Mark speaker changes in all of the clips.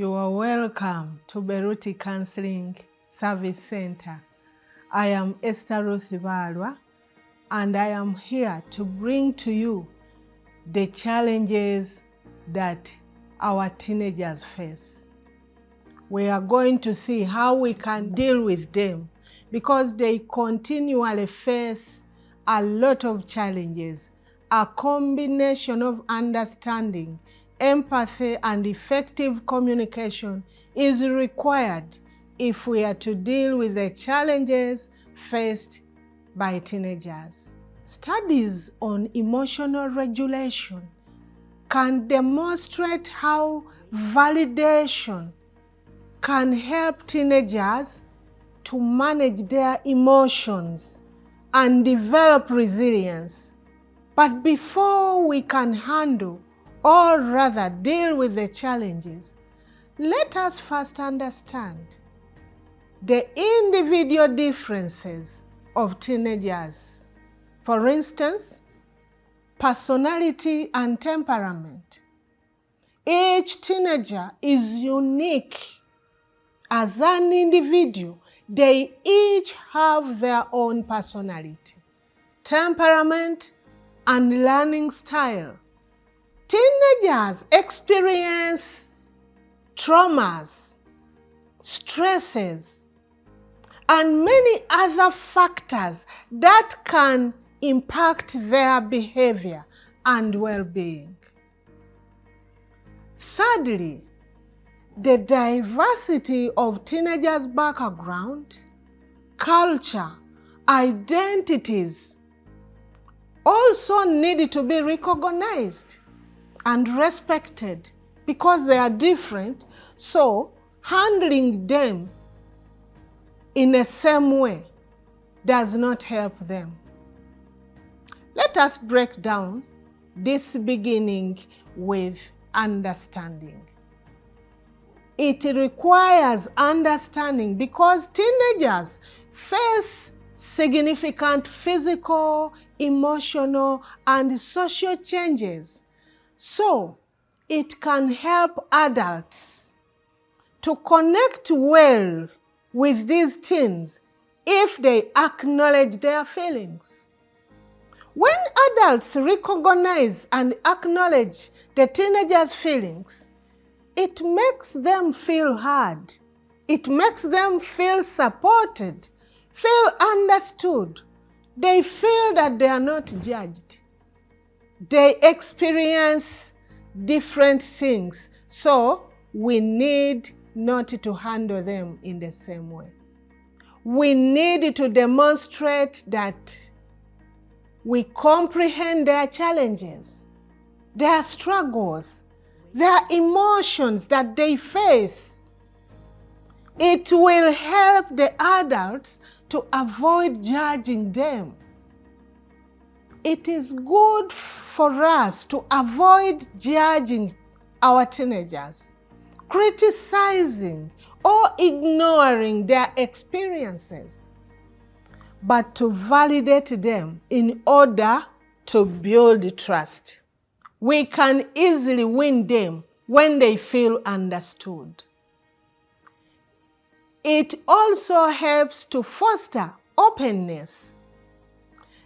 Speaker 1: You are welcome to Berut Counselling Service Center. I am Esther Ruth, and I am here to bring to you the challenges that our teenagers face. We are going to see how we can deal with them because they continually face a lot of challenges. A combination of understanding, empathy, and effective communication is required if we are to deal with the challenges faced by teenagers. Studies on emotional regulation can demonstrate how validation can help teenagers to manage their emotions and develop resilience. But before we can handle, or rather deal with the challenges, let us first understand the individual differences of teenagers. For instance, personality and temperament. Each teenager is unique as an individual. They each have their own personality, temperament, and learning style. Teenagers experience traumas, stresses, and many other factors that can impact their behavior and well-being. Thirdly, the diversity of teenagers' background, culture, identities also need to be recognized and respected because they are different, so handling them in the same way does not help them. Let us break down this beginning with understanding. It requires understanding because teenagers face significant physical, emotional, and social changes. So, it can help adults to connect well with these teens if they acknowledge their feelings. When adults recognize and acknowledge the teenagers' feelings, it makes them feel heard. It makes them feel supported, feel understood. They feel that they are not judged. They experience different things, so we need not to handle them in the same way. We need to demonstrate that we comprehend their challenges, their struggles, their emotions that they face. It will help the adults to avoid judging them. It is good for us to avoid judging our teenagers, criticizing or ignoring their experiences, but to validate them in order to build trust. We can easily win them when they feel understood. It also helps to foster openness.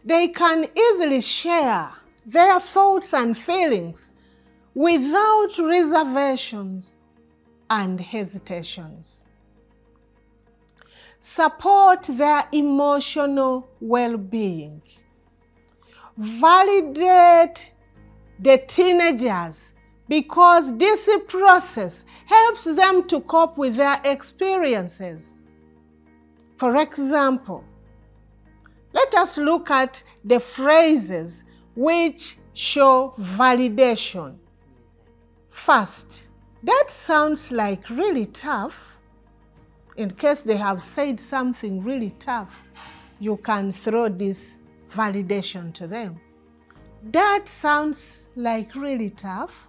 Speaker 1: They can easily share their thoughts and feelings without reservations and hesitations. Support their emotional well-being. Validate the teenagers because this process helps them to cope with their experiences. For example, let us look at the phrases which show validation. First, that sounds like really tough. In case they have said something really tough, you can throw this validation to them. That sounds like really tough.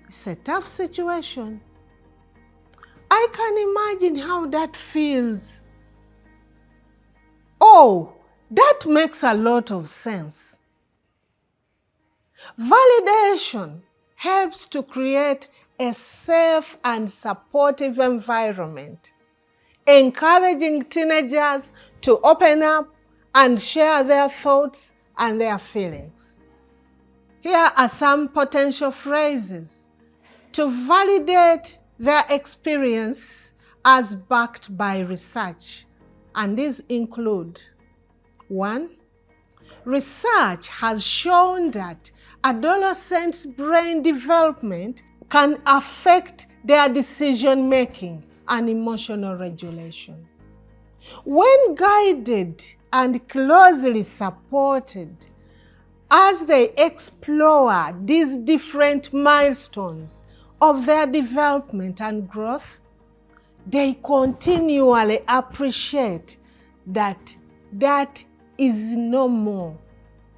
Speaker 1: It's a tough situation. I can imagine how that feels. Oh, that makes a lot of sense. Validation helps to create a safe and supportive environment, encouraging teenagers to open up and share their thoughts and their feelings. Here are some potential phrases to validate their experience as backed by research, and these include: 1. Research has shown that adolescents' brain development can affect their decision-making and emotional regulation. When guided and closely supported, as they explore these different milestones of their development and growth, they continually appreciate that is normal.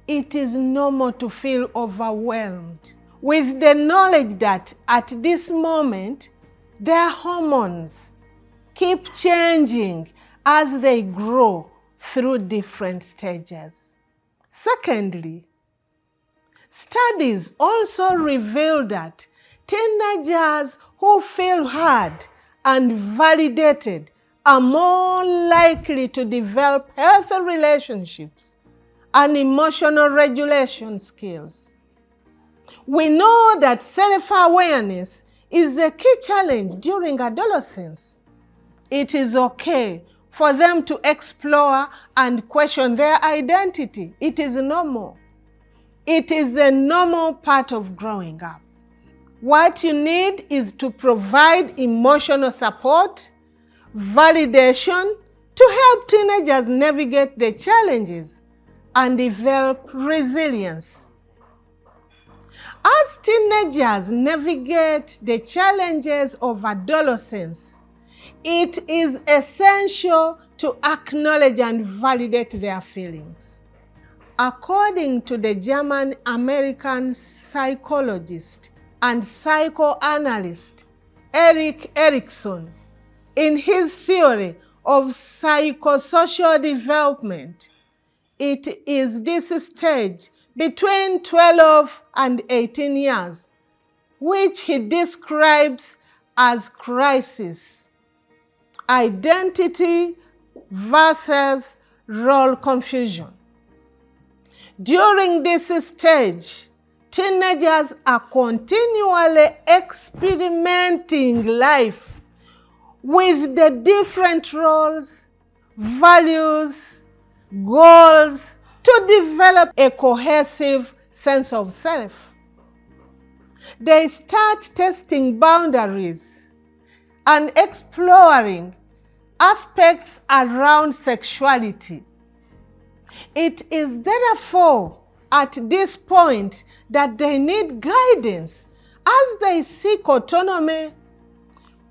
Speaker 1: It is normal to feel overwhelmed with the knowledge that at this moment, their hormones keep changing as they grow through different stages. Secondly, studies also reveal that teenagers who feel heard and validated are more likely to develop healthy relationships and emotional regulation skills. We know that self-awareness is a key challenge during adolescence. It is okay for them to explore and question their identity. It is normal. It is a normal part of growing up. What you need is to provide emotional support, validation, to help teenagers navigate the challenges and develop resilience. As teenagers navigate the challenges of adolescence, it is essential to acknowledge and validate their feelings. According to the German-American psychologist and psychoanalyst Erik Erikson, in his theory of psychosocial development, it is this stage between 12 and 18 years, which he describes as crisis, identity versus role confusion. During this stage, teenagers are continually experimenting life with the different roles, values, goals to develop a cohesive sense of self. They start testing boundaries and exploring aspects around sexuality. It is therefore at this point that they need guidance as they seek autonomy.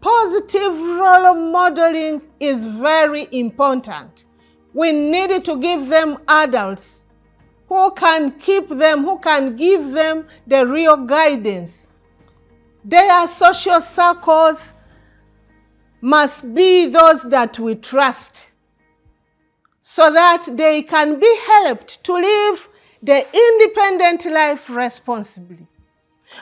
Speaker 1: Positive role modeling is very important. We need to give them adults who can give them the real guidance. Their social circles must be those that we trust, so that they can be helped to live the independent life responsibly.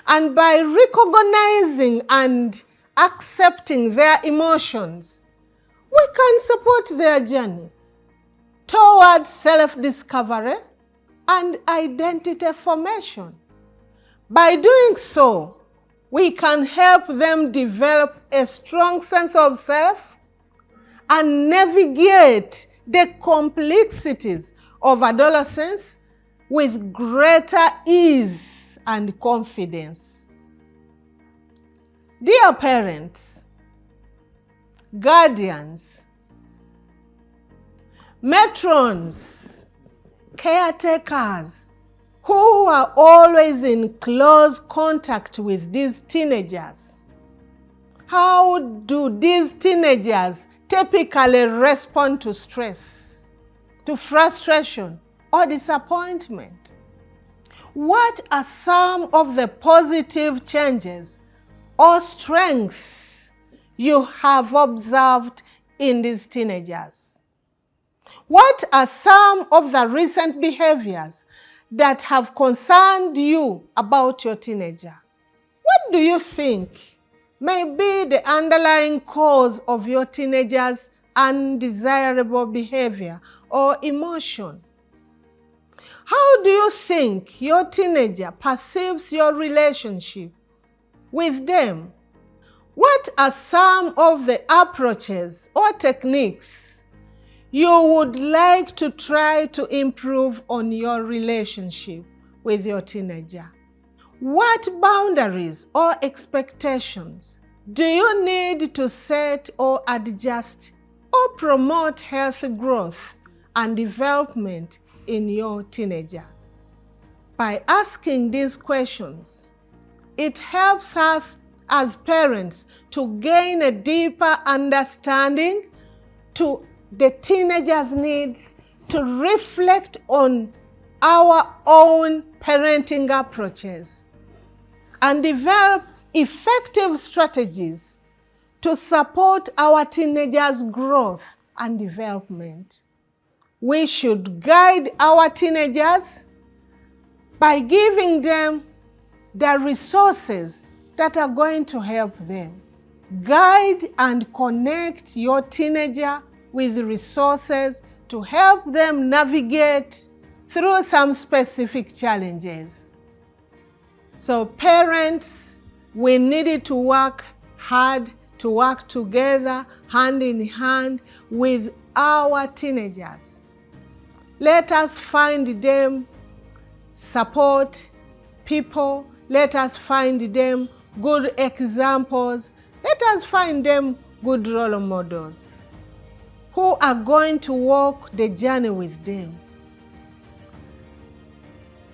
Speaker 1: And by recognizing and accepting their emotions, we can support their journey towards self-discovery and identity formation. By doing so, we can help them develop a strong sense of self and navigate the complexities of adolescence with greater ease and confidence. Dear parents, guardians, matrons, caretakers who are always in close contact with these teenagers, how do these teenagers typically respond to stress, to frustration, or disappointment? What are some of the positive changes or strengths you have observed in these teenagers? What are some of the recent behaviors that have concerned you about your teenager? What do you think may be the underlying cause of your teenager's undesirable behavior or emotion. How do you think your teenager perceives your relationship with them? What are some of the approaches or techniques you would like to try to improve on your relationship with your teenager? What boundaries or expectations do you need to set or adjust or promote healthy growth and development in your teenager? By asking these questions, it helps us as parents to gain a deeper understanding to the teenager's needs, to reflect on our own parenting approaches, and develop effective strategies to support our teenagers' growth and development. We should guide our teenagers by giving them the resources that are going to help them. Guide and connect your teenager with resources to help them navigate through some specific challenges. So parents, we needed to work hard, to work together, hand in hand with our teenagers. Let us find them support people. Let us find them good examples. Let us find them good role models who are going to walk the journey with them.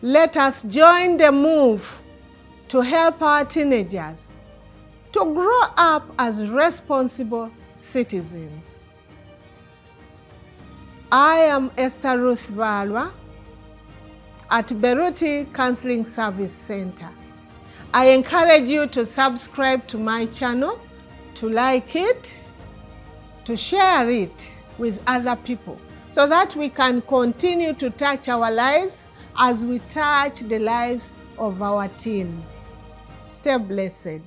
Speaker 1: Let us join the move to help our teenagers to grow up as responsible citizens. I am Esther Ruth Balwa at Berut Counseling Service Center. I encourage you to subscribe to my channel, to like it, to share it with other people so that we can continue to touch our lives as we touch the lives of our teens. Stay blessed.